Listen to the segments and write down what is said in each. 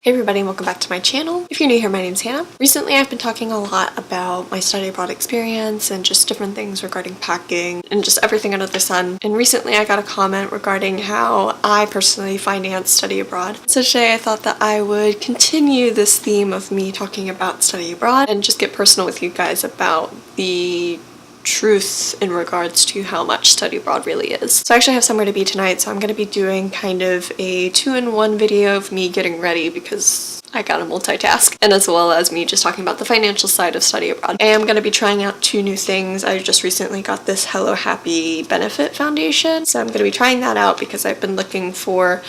Hey everybody, and welcome back to my channel. If you're new here, my name's Hannah. Recently I've been talking a lot about my study abroad experience and just different things regarding packing and just everything under the sun. And recently I got a comment regarding how I personally finance study abroad. So today I thought that I would continue this theme of me talking about study abroad and just get personal with you guys about the truth in regards to how much study abroad really is. So I actually have somewhere to be tonight, so I'm going to be doing kind of a 2-in-1 video of me getting ready because I gotta multitask, and as well as me just talking about the financial side of study abroad. I am going to be trying out 2 new things. I just recently got this Hello Happy Benefit Foundation, so I'm going to be trying that out because I've been looking for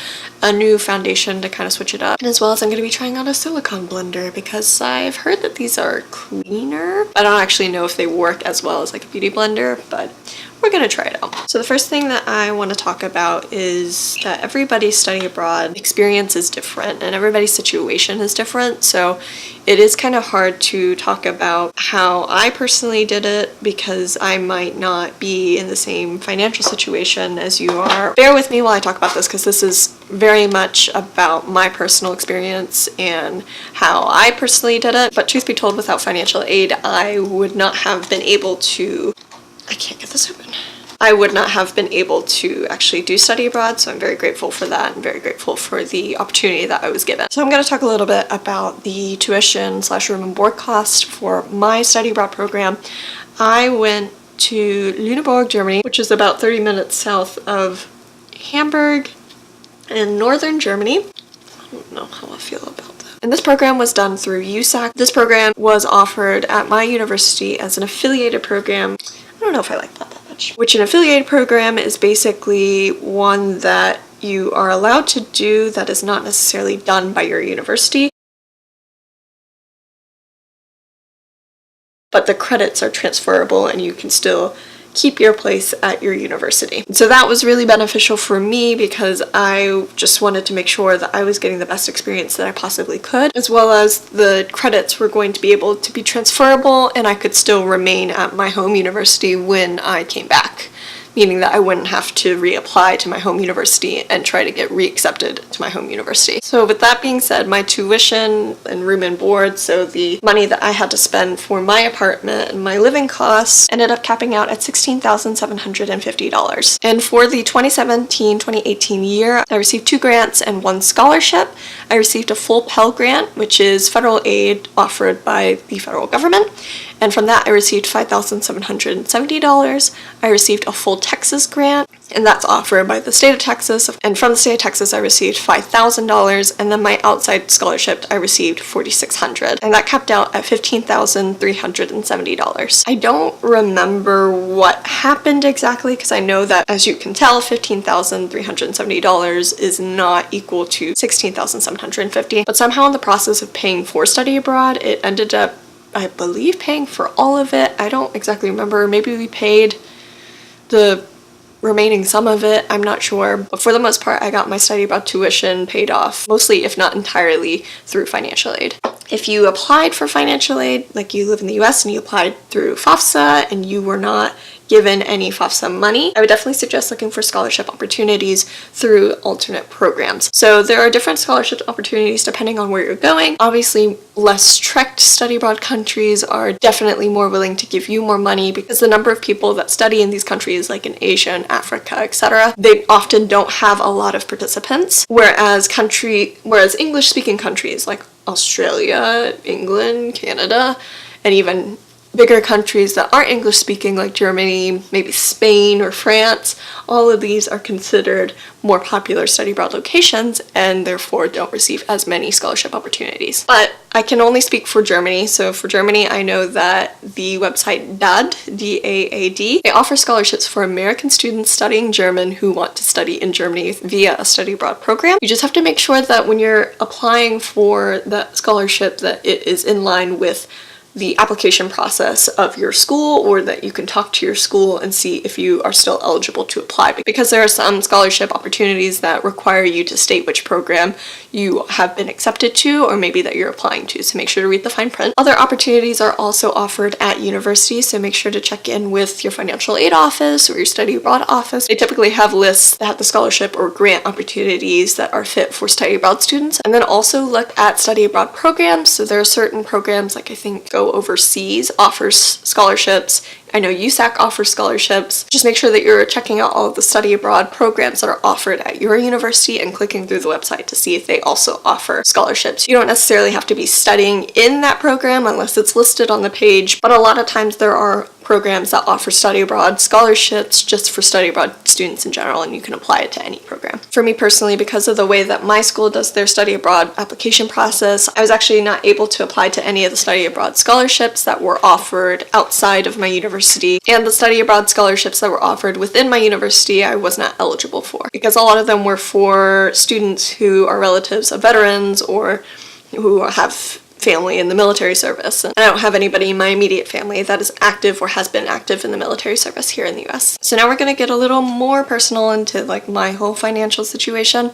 a new foundation to kind of switch it up. And as well as I'm going to be trying out a silicone blender because I've heard that these are cleaner. I don't actually know if they work as well as like a beauty blender, but we're gonna try it out. So the first thing that I want to talk about is that everybody's study abroad experience is different and everybody's situation is different. So it is kind of hard to talk about how I personally did it because I might not be in the same financial situation as you are. Bear with me while I talk about this because this is very much about my personal experience and how I personally did it. But truth be told, without financial aid, I would not have been able to I can't get this open. I would not have been able to actually do study abroad, so I'm very grateful for that and very grateful for the opportunity that I was given. So I'm going to talk a little bit about the tuition / room and board cost for my study abroad program. I went to Lüneburg, Germany, which is about 30 minutes south of Hamburg in northern Germany. I don't know how I feel about that. And this program was done through USAC. This program was offered at my university as an affiliated program. I don't know if I like that much. Which an affiliated program is basically one that you are allowed to do that is not necessarily done by your university, but the credits are transferable and you can still keep your place at your university. So that was really beneficial for me because I just wanted to make sure that I was getting the best experience that I possibly could, as well as the credits were going to be able to be transferable and I could still remain at my home university when I came back, meaning that I wouldn't have to reapply to my home university and try to get reaccepted to my home university. So with that being said, my tuition and room and board, so the money that I had to spend for my apartment and my living costs, ended up capping out at $16,750. And for the 2017-2018 year, I received 2 grants and 1 scholarship. I received a full Pell Grant, which is federal aid offered by the federal government. And from that, I received $5,770. I received a full Texas grant, and that's offered by the state of Texas. And from the state of Texas, I received $5,000. And then my outside scholarship, I received $4,600. And that capped out at $15,370. I don't remember what happened exactly, because I know that, as you can tell, $15,370 is not equal to $16,750. But somehow in the process of paying for study abroad, it ended up, I believe, paying for all of it. I don't exactly remember. Maybe we paid the remaining sum of it. I'm not sure. But for the most part, I got my study abroad tuition paid off, mostly, if not entirely, through financial aid. If you applied for financial aid, like you live in the US and you applied through FAFSA and you were not given any FAFSA money, I would definitely suggest looking for scholarship opportunities through alternate programs. So there are different scholarship opportunities depending on where you're going. Obviously, less strict study abroad countries are definitely more willing to give you more money because the number of people that study in these countries, like in Asia and Africa, etc., they often don't have a lot of participants, whereas English-speaking countries like Australia, England, Canada, and even bigger countries that aren't English speaking like Germany, maybe Spain or France, all of these are considered more popular study abroad locations and therefore don't receive as many scholarship opportunities. But I can only speak for Germany. So for Germany, I know that the website DAAD, D-A-A-D, they offer scholarships for American students studying German who want to study in Germany via a study abroad program. You just have to make sure that when you're applying for that scholarship that it is in line with the application process of your school, or that you can talk to your school and see if you are still eligible to apply, because there are some scholarship opportunities that require you to state which program you have been accepted to, or maybe that you're applying to, so make sure to read the fine print. Other opportunities are also offered at universities, so make sure to check in with your financial aid office or your study abroad office. They typically have lists that have the scholarship or grant opportunities that are fit for study abroad students. And then also look at study abroad programs. So there are certain programs, like I think Go Overseas offers scholarships. I know USAC offers scholarships. Just make sure that you're checking out all of the study abroad programs that are offered at your university and clicking through the website to see if they also offer scholarships. You don't necessarily have to be studying in that program unless it's listed on the page, but a lot of times there are programs that offer study abroad scholarships just for study abroad students in general, and you can apply it to any program. For me personally, because of the way that my school does their study abroad application process, I was actually not able to apply to any of the study abroad scholarships that were offered outside of my university, and the study abroad scholarships that were offered within my university I was not eligible for, because a lot of them were for students who are relatives of veterans or who have family in the military service, and I don't have anybody in my immediate family that is active or has been active in the military service here in the US. So now we're going to get a little more personal into like my whole financial situation.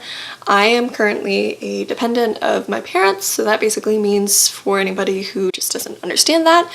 I am currently a dependent of my parents, so that basically means, for anybody who just doesn't understand that,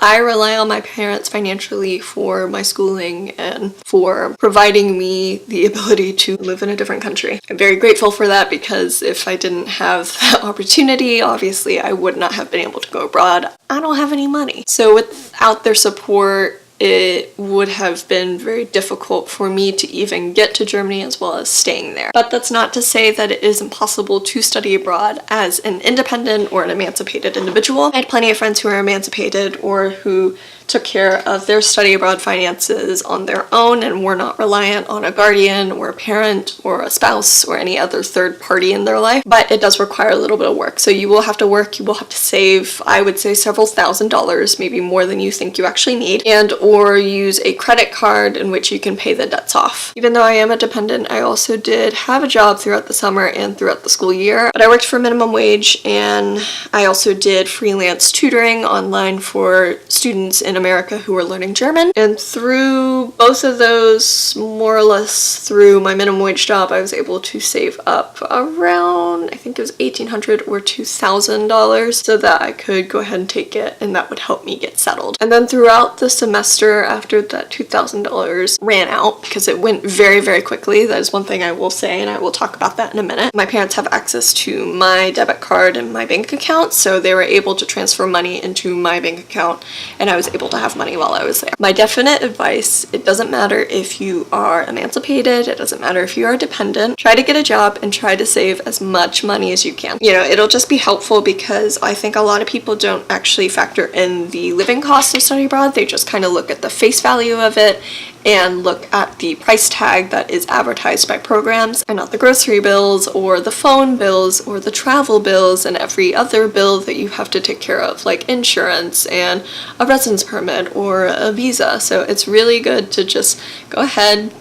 I rely on my parents financially for my schooling and for providing me the ability to live in a different country. I'm very grateful for that, because if I didn't have that opportunity, obviously I would not have been able to go abroad. I don't have any money. So without their support, it would have been very difficult for me to even get to Germany as well as staying there. But that's not to say that it is impossible to study abroad as an independent or an emancipated individual. I had plenty of friends who were emancipated or who took care of their study abroad finances on their own and were not reliant on a guardian or a parent or a spouse or any other third party in their life. But it does require a little bit of work. So you will have to work, you will have to save, I would say several $1,000s, maybe more than you think you actually need, and or use a credit card in which you can pay the debts off. Even though I am a dependent, I also did have a job throughout the summer and throughout the school year, but I worked for minimum wage, and I also did freelance tutoring online for students in America who were learning German. And through both of those, more or less through my minimum wage job, I was able to save up around, I think it was $1,800 or $2,000 so that I could go ahead and take it, and that would help me get settled. And then throughout the semester, after that $2,000 ran out, because it went very, very quickly, that is one thing I will say, and I will talk about that in a minute. My parents have access to my debit card and my bank account, so they were able to transfer money into my bank account, and I was able to have money while I was there. My definite advice, it doesn't matter if you are emancipated, it doesn't matter if you are dependent, try to get a job and try to save as much money as you can. You know, it'll just be helpful, because I think a lot of people don't actually factor in the living costs of study abroad. They just kind of look at the face value of it and look at the price tag that is advertised by programs, and not the grocery bills or the phone bills or the travel bills and every other bill that you have to take care of, like insurance and a residence permit or a visa. So it's really good to just go ahead,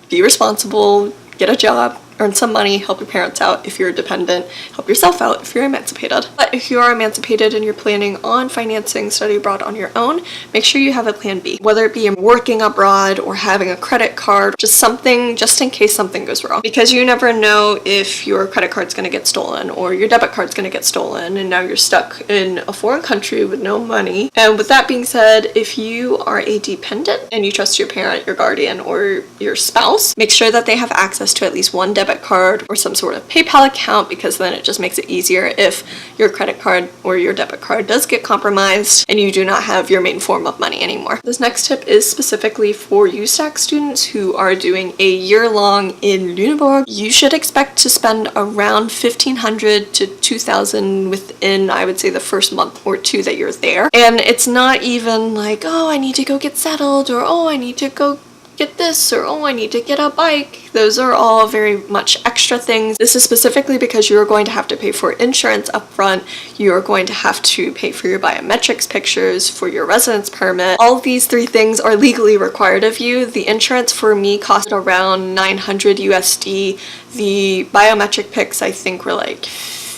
be responsible, get a job, earn some money, help your parents out if you're dependent, help yourself out if you're emancipated. But if you are emancipated and you're planning on financing study abroad on your own, make sure you have a plan B. Whether it be working abroad or having a credit card, just something just in case something goes wrong. Because you never know if your credit card's gonna get stolen or your debit card's gonna get stolen, and now you're stuck in a foreign country with no money. And with that being said, if you are a dependent and you trust your parent, your guardian, or your spouse, make sure that they have access to at least one debit card or some sort of PayPal account, because then it just makes it easier if your credit card or your debit card does get compromised and you do not have your main form of money anymore. This next tip is specifically for USAC students who are doing a year-long in Lüneburg. You should expect to spend around $1,500 to $2,000 within, I would say, the first month or two that you're there. And it's not even like, oh, I need to go get settled, or oh, I need to go get this, or oh, I need to get a bike. Those are all very much extra things. This is specifically because you are going to have to pay for insurance up front. You are going to have to pay for your biometrics pictures, for your residence permit. All of these three things are legally required of you. The insurance for me cost around 900 USD. The biometric pics I think were like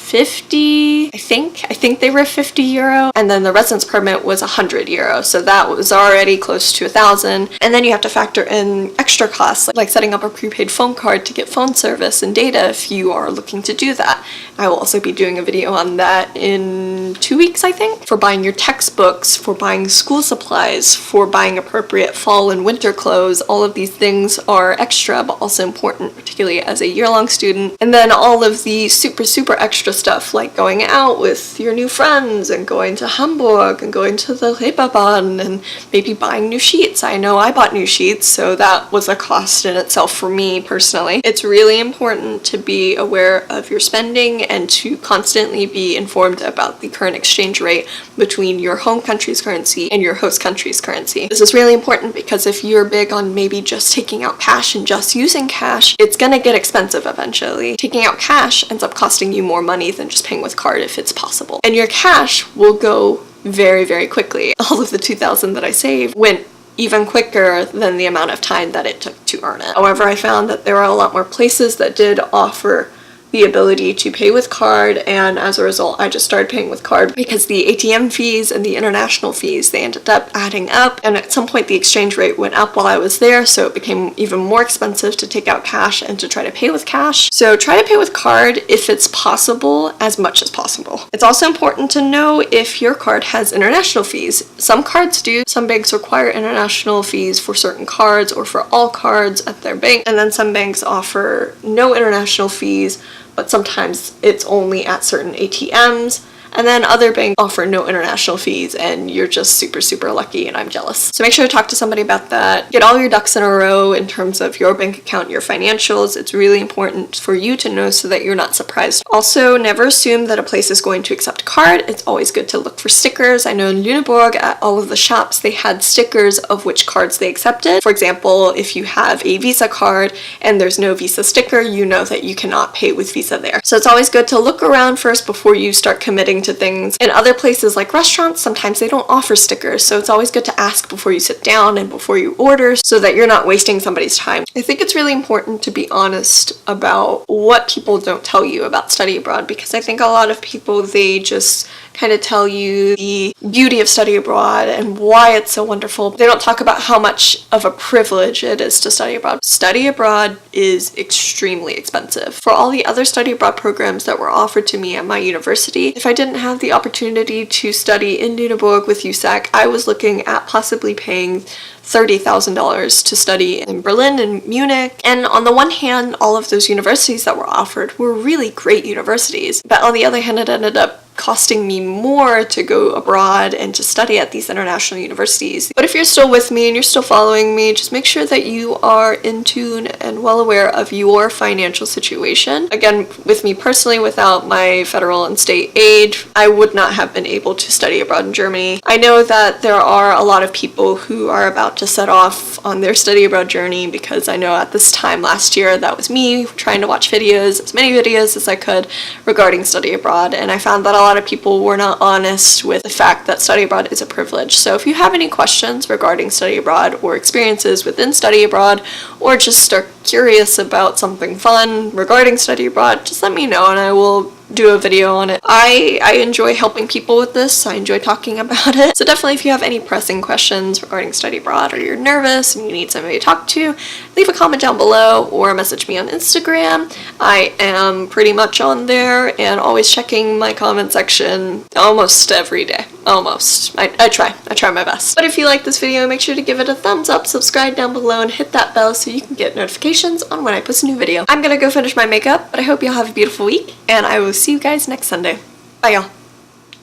50, I think they were 50 euro, and then the residence permit was 100 euro, so that was already close to 1,000. And then you have to factor in extra costs like setting up a prepaid phone card to get phone service and data if you are looking to do that. I will also be doing a video on that in 2 weeks, I think, for buying your textbooks, for buying school supplies, for buying appropriate fall and winter clothes. All of these things are extra but also important, particularly as a year-long student. And then all of the super extra stuff like going out with your new friends and going to Hamburg and going to the Reeperbahn and maybe buying new sheets. I know I bought new sheets, so that was a cost in itself for me personally. It's really important to be aware of your spending and to constantly be informed about the current exchange rate between your home country's currency and your host country's currency. This is really important because if you're big on maybe just taking out cash and just using cash, it's gonna get expensive eventually. Taking out cash ends up costing you more money than just paying with card if it's possible. And your cash will go very quickly. All of the 2,000 that I saved went even quicker than the amount of time that it took to earn it. However, I found that there are a lot more places that did offer the ability to pay with card, and as a result I just started paying with card because the ATM fees and the international fees, they ended up adding up, and at some point the exchange rate went up while I was there, so it became even more expensive to take out cash and to try to pay with cash. So try to pay with card if it's possible, as much as possible. It's also important to know if your card has international fees. Some cards do. Some banks require international fees for certain cards or for all cards at their bank, and then some banks offer no international fees, but sometimes it's only at certain ATMs. And then other banks offer no international fees and you're just super lucky, and I'm jealous. So make sure to talk to somebody about that. Get all your ducks in a row in terms of your bank account, your financials. It's really important for you to know so that you're not surprised. Also, never assume that a place is going to accept card. It's always good to look for stickers. I know in Lüneburg at all of the shops they had stickers of which cards they accepted. For example, if you have a Visa card and there's no Visa sticker, you know that you cannot pay with Visa there. So it's always good to look around first before you start committing to things. In other places like restaurants, sometimes they don't offer stickers, so it's always good to ask before you sit down and before you order so that you're not wasting somebody's time. I think it's really important to be honest about what people don't tell you about study abroad, because I think a lot of people, they just kind of tell you the beauty of study abroad and why it's so wonderful. They don't talk about how much of a privilege it is to study abroad. Study abroad is extremely expensive. For all the other study abroad programs that were offered to me at my university, if I didn't have the opportunity to study in Lüneburg with USAC, I was looking at possibly paying $30,000 to study in Berlin and Munich. And on the one hand, all of those universities that were offered were really great universities, but on the other hand, it ended up costing me more to go abroad and to study at these international universities. But if you're still with me and you're still following me, just make sure that you are in tune and well aware of your financial situation. Again, with me personally, without my federal and state aid, I would not have been able to study abroad in Germany. I know that there are a lot of people who are about to set off on their study abroad journey, because I know at this time last year, that was me trying to watch videos, as many videos as I could regarding study abroad, and I found that a lot of people were not honest with the fact that study abroad is a privilege. So if you have any questions regarding study abroad or experiences within study abroad, or just are curious about something fun regarding study abroad, just let me know and I will do a video on it. I enjoy helping people with this. I enjoy talking about it. So definitely if you have any pressing questions regarding study abroad, or you're nervous and you need somebody to talk to, leave a comment down below or message me on Instagram. I am pretty much on there and always checking my comment section almost every day. Almost. I try my best. But if you like this video, make sure to give it a thumbs up, subscribe down below, and hit that bell so you can get notifications on when I post a new video. I'm gonna go finish my makeup, but I hope y'all have a beautiful week, and I will see you guys next Sunday. Bye y'all.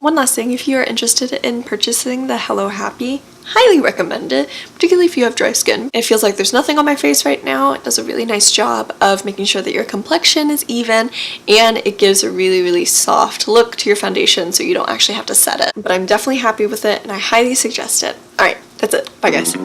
One last thing, if you are interested in purchasing the Hello Happy, highly recommend it, particularly if you have dry skin. It feels like there's nothing on my face right now. It does a really nice job of making sure that your complexion is even, and it gives a really soft look to your foundation so you don't actually have to set it. But I'm definitely happy with it and I highly suggest it. Alright, that's it. Bye guys.